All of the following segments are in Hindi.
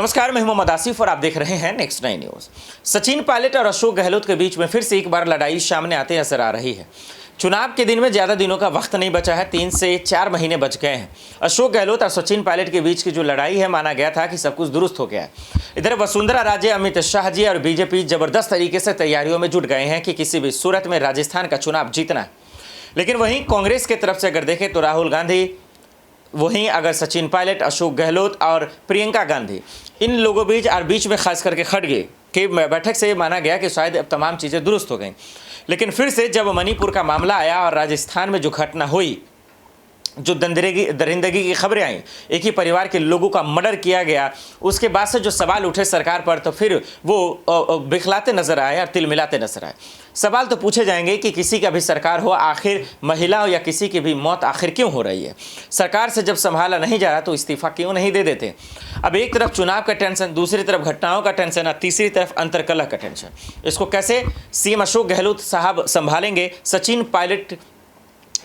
नमस्कार, मैं मोहम्मद आसिफ और आप देख रहे हैं नेक्स्ट 9 न्यूज। सचिन पायलट और अशोक गहलोत के बीच में फिर से एक बार लड़ाई सामने आते नजर आ रही है। चुनाव के दिन में ज्यादा दिनों का वक्त नहीं बचा है, 3 से 4 महीने बच गए हैं। अशोक गहलोत और सचिन पायलट के बीच की जो लड़ाई है, माना गया था कि सब कुछ दुरुस्त हो गया है। इधर वसुंधरा राजे, अमित शाह जी और बीजेपी जबरदस्त तरीके से तैयारियों में जुट गए हैं कि किसी भी सूरत में राजस्थान का चुनाव जीतना है। लेकिन वहीं कांग्रेस की तरफ से अगर देखें तो राहुल गांधी, वहीं अगर सचिन पायलट, अशोक गहलोत और प्रियंका गांधी, इन लोगों बीच में खास करके खड़गे की बैठक से माना गया कि शायद अब तमाम चीज़ें दुरुस्त हो गई। लेकिन फिर से जब मणिपुर का मामला आया और राजस्थान में जो घटना हुई, जो दरिंदगी की खबरें आई, एक ही परिवार के लोगों का मर्डर किया गया, उसके बाद से जो सवाल उठे सरकार पर, तो फिर वो बिखलाते नजर आए और तिल मिलाते नजर आए। सवाल तो पूछे जाएंगे कि किसी का भी सरकार हो, आखिर महिला हो या किसी की भी मौत आखिर क्यों हो रही है? सरकार से जब संभाला नहीं जा रहा तो इस्तीफा क्यों नहीं दे देते? अब एक तरफ चुनाव का टेंशन, दूसरी तरफ घटनाओं का टेंशन और तीसरी तरफ अंतर्कलह का टेंशन। इसको कैसे सीएम अशोक गहलोत साहब संभालेंगे? सचिन पायलट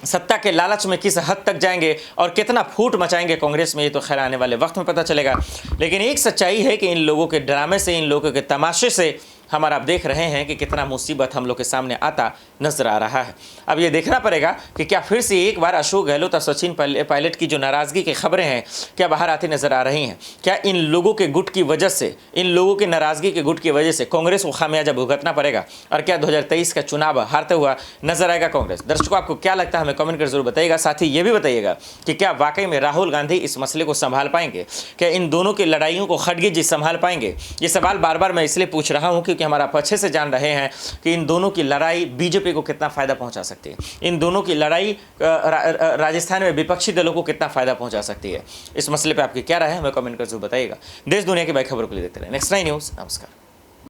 सत्ता के लालच में किस हद तक जाएंगे और कितना फूट मचाएंगे कांग्रेस में, ये तो खैर आने वाले वक्त में पता चलेगा। लेकिन एक सच्चाई है कि इन लोगों के ड्रामे से, इन लोगों के तमाशे से हमारा आप देख रहे हैं कि कितना मुसीबत हम लोग के सामने आता नजर आ रहा है। अब ये देखना पड़ेगा कि क्या फिर से एक बार अशोक गहलोत और सचिन पायलट की जो नाराज़गी की खबरें हैं, क्या बाहर आती नजर आ रही हैं? क्या इन लोगों के गुट की वजह से, इन लोगों की नाराज़गी के गुट की वजह से कांग्रेस को खामियाजा भुगतना पड़ेगा? और क्या 2023 का चुनाव हारते हुआ नजर आएगा कांग्रेस? दर्शकों, आपको क्या लगता है हमें कमेंट कर जरूर बताइएगा। साथ ही ये भी बताइएगा कि क्या वाकई में राहुल गांधी इस मसले को संभाल पाएंगे? क्या इन दोनों की लड़ाइयों को खड़गे जी संभाल पाएंगे? ये सवाल बार बार मैं इसलिए पूछ रहा हूँ क्योंकि हमारा आप अच्छे से जान रहे हैं कि इन दोनों की लड़ाई बीजेपी को कितना फायदा पहुंचा सकती है, इन दोनों की लड़ाई राजस्थान में विपक्षी दलों को कितना फायदा पहुंचा सकती है। इस मसले पे आपकी क्या राय है हमें कमेंट कर जरूर बताइएगा। देश दुनिया की बड़ी खबरों के लिए देखते रहे नेक्स्ट 9 न्यूज। नमस्कार।